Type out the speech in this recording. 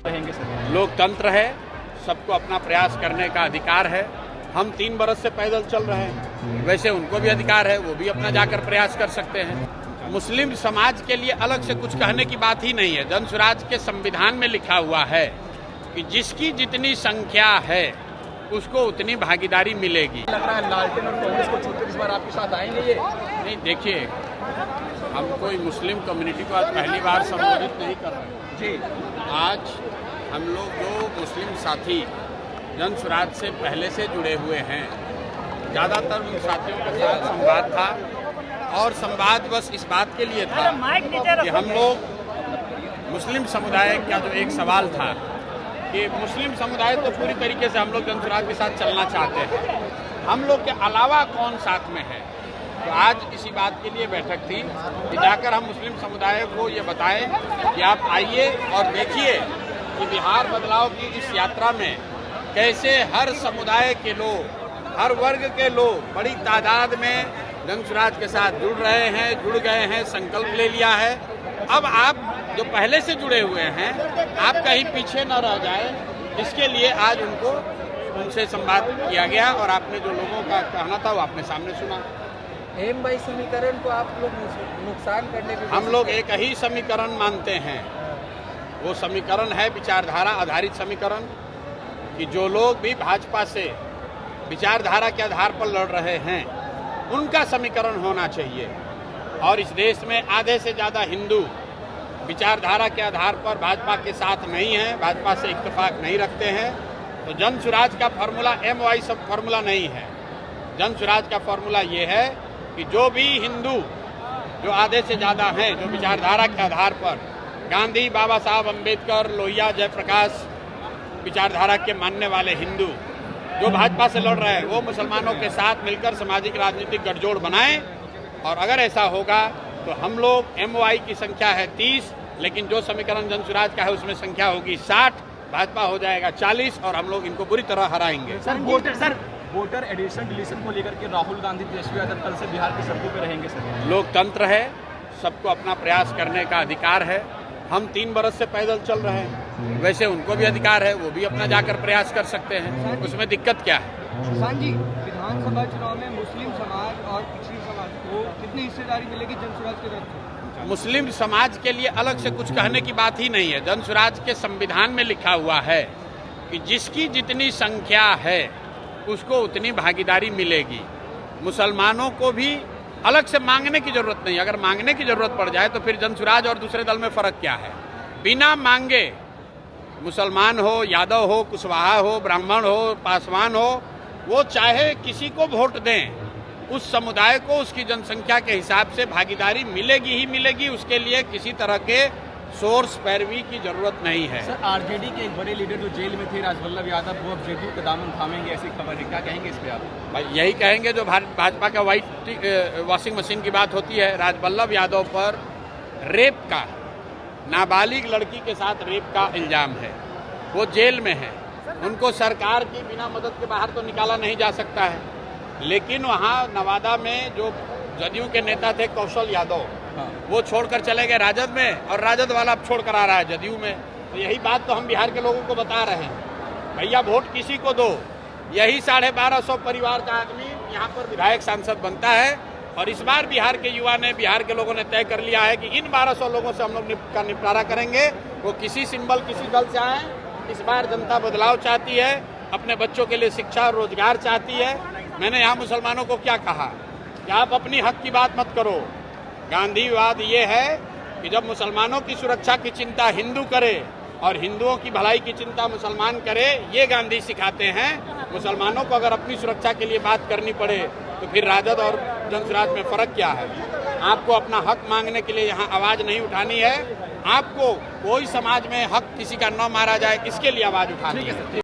रहेंगे सर? लोकतंत्र है, सबको अपना प्रयास करने का अधिकार है। हम 3 बरस से पैदल चल रहे हैं, वैसे उनको भी अधिकार है, वो भी अपना जाकर प्रयास कर सकते हैं। मुस्लिम समाज के लिए अलग से कुछ कहने की बात ही नहीं है। जन स्वराज के संविधान में लिखा हुआ है कि जिसकी जितनी संख्या है उसको उतनी भागीदारी मिलेगी। लग रहा है लालटेन और कांग्रेस को छोड़कर इस बार आपके साथ आएंगे ये? नहीं, देखिए, हम कोई मुस्लिम कम्युनिटी को आज पहली बार संबोधित नहीं कर रहे जी। आज हम लोग जो मुस्लिम साथी जन स्वराज से पहले से जुड़े हुए हैं, ज़्यादातर उन साथियों के साथ संवाद था, और संवाद बस इस बात के लिए था कि हम लोग मुस्लिम समुदाय का जो एक सवाल था कि मुस्लिम समुदाय तो पूरी तरीके से हम लोग जन स्वराज के साथ चलना चाहते हैं, हम लोग के अलावा कौन साथ में है। तो आज इसी बात के लिए बैठक थी कि जाकर हम मुस्लिम समुदाय को ये बताएं कि आप आइए और देखिए कि बिहार बदलाव की इस यात्रा में कैसे हर समुदाय के लोग, हर वर्ग के लोग बड़ी तादाद में जन स्वराज के साथ जुड़ रहे हैं, जुड़ गए हैं, संकल्प ले लिया है। अब आप जो पहले से जुड़े हुए हैं, आप कहीं पीछे न रह जाए, इसके लिए आज उनसे संवाद किया गया और आपने जो लोगों का कहना था वो आपने सामने सुना। M/2 समीकरण को आप लोग नुकसान करने की हम लोग एक ही समीकरण मानते हैं, वो समीकरण है विचारधारा आधारित समीकरण, कि जो लोग भी भाजपा से विचारधारा के आधार पर लड़ रहे हैं उनका समीकरण होना चाहिए। और इस देश में आधे से ज़्यादा हिंदू विचारधारा के आधार पर भाजपा के साथ नहीं हैं, भाजपा से इत्तेफाक नहीं रखते हैं। तो जन स्वराज का फॉर्मूला M/Y सब फॉर्मूला नहीं है। जन स्वराज का फॉर्मूला ये है कि जो भी हिंदू, जो आधे से ज़्यादा हैं, जो विचारधारा के आधार पर गांधी, बाबा साहब अम्बेडकर, लोहिया, जयप्रकाश विचारधारा के मानने वाले हिंदू जो भाजपा से लड़ रहे हैं, वो मुसलमानों के साथ मिलकर सामाजिक राजनीतिक गठजोड़ बनाएं। और अगर ऐसा होगा तो हम लोग M/Y की संख्या है 30, लेकिन जो समीकरण जन स्वराज का है उसमें संख्या होगी 60, भाजपा हो जाएगा 40 और हम लोग इनको बुरी तरह हराएंगे। वोटर एडिशन डिलीशन को लेकर के राहुल गांधी, तेजस्वी यादव कल से बिहार की सड़कों पर रहेंगे सर? लोकतंत्र है, सबको अपना प्रयास करने का अधिकार है। हम 3 बरस से पैदल चल रहे हैं, वैसे उनको भी अधिकार है, वो भी अपना जाकर प्रयास कर सकते हैं, उसमें दिक्कत क्या है। किसान जी, विधानसभा चुनाव में मुस्लिम समाज और पिछड़ी समाज को कितनी हिस्सेदारी मिलेगी जन स्वराज की तरफ से? मुस्लिम समाज के लिए अलग से कुछ कहने की बात ही नहीं है। जन स्वराज के संविधान में लिखा हुआ है कि जिसकी जितनी संख्या है उसको उतनी भागीदारी मिलेगी। मुसलमानों को भी अलग से मांगने की जरूरत नहीं। अगर मांगने की जरूरत पड़ जाए तो फिर जन स्वराज और दूसरे दल में फर्क क्या है। बिना मांगे मुसलमान हो, यादव हो, कुशवाहा हो, ब्राह्मण हो, पासवान हो, वो चाहे किसी को वोट दें, उस समुदाय को उसकी जनसंख्या के हिसाब से भागीदारी मिलेगी ही मिलेगी। उसके लिए किसी तरह के सोर्स पैरवी की जरूरत नहीं है। सर, आरजेडी के एक बड़े लीडर जो जेल में थे, राजवल्लभ यादव, वो अब जेडीयू का दामन थामेंगे, ऐसी खबर है, क्या कहेंगे इस पे आप? भाई यही कहेंगे जो भाजपा का व्हाइट वॉशिंग मशीन की बात होती है। राजवल्लभ यादव पर रेप का, नाबालिग लड़की के साथ रेप का इल्जाम है, वो जेल में है, उनको सरकार की बिना मदद के बाहर तो निकाला नहीं जा सकता है। लेकिन वहाँ नवादा में जो जदयू के नेता थे कौशल यादव, वो छोड़कर चले गए राजद में, और राजद वाला अब छोड़ कर आ रहा है जदयू में। तो यही बात तो हम बिहार के लोगों को बता रहे हैं, भैया वोट किसी को दो। यही 1250 परिवार का आदमी यहाँ पर विधायक सांसद बनता है, और इस बार बिहार के युवा ने, बिहार के लोगों ने तय कर लिया है कि इन 1200 लोगों से हम लोग का निपटारा करेंगे। वो किसी सिंबल, किसी दल से आए, इस बार जनता बदलाव चाहती है, अपने बच्चों के लिए शिक्षा और रोजगार चाहती है। मैंने यहाँ मुसलमानों को क्या कहा कि आप अपनी हक की बात मत करो। गांधीवाद ये है कि जब मुसलमानों की सुरक्षा की चिंता हिंदू करे और हिंदुओं की भलाई की चिंता मुसलमान करे, ये गांधी सिखाते हैं। मुसलमानों को अगर अपनी सुरक्षा के लिए बात करनी पड़े तो फिर राजद और जन स्वराज में फर्क क्या है। आपको अपना हक मांगने के लिए यहाँ आवाज नहीं उठानी है। आपको कोई समाज में हक किसी का न मारा जाए, इसके लिए आवाज उठानी है।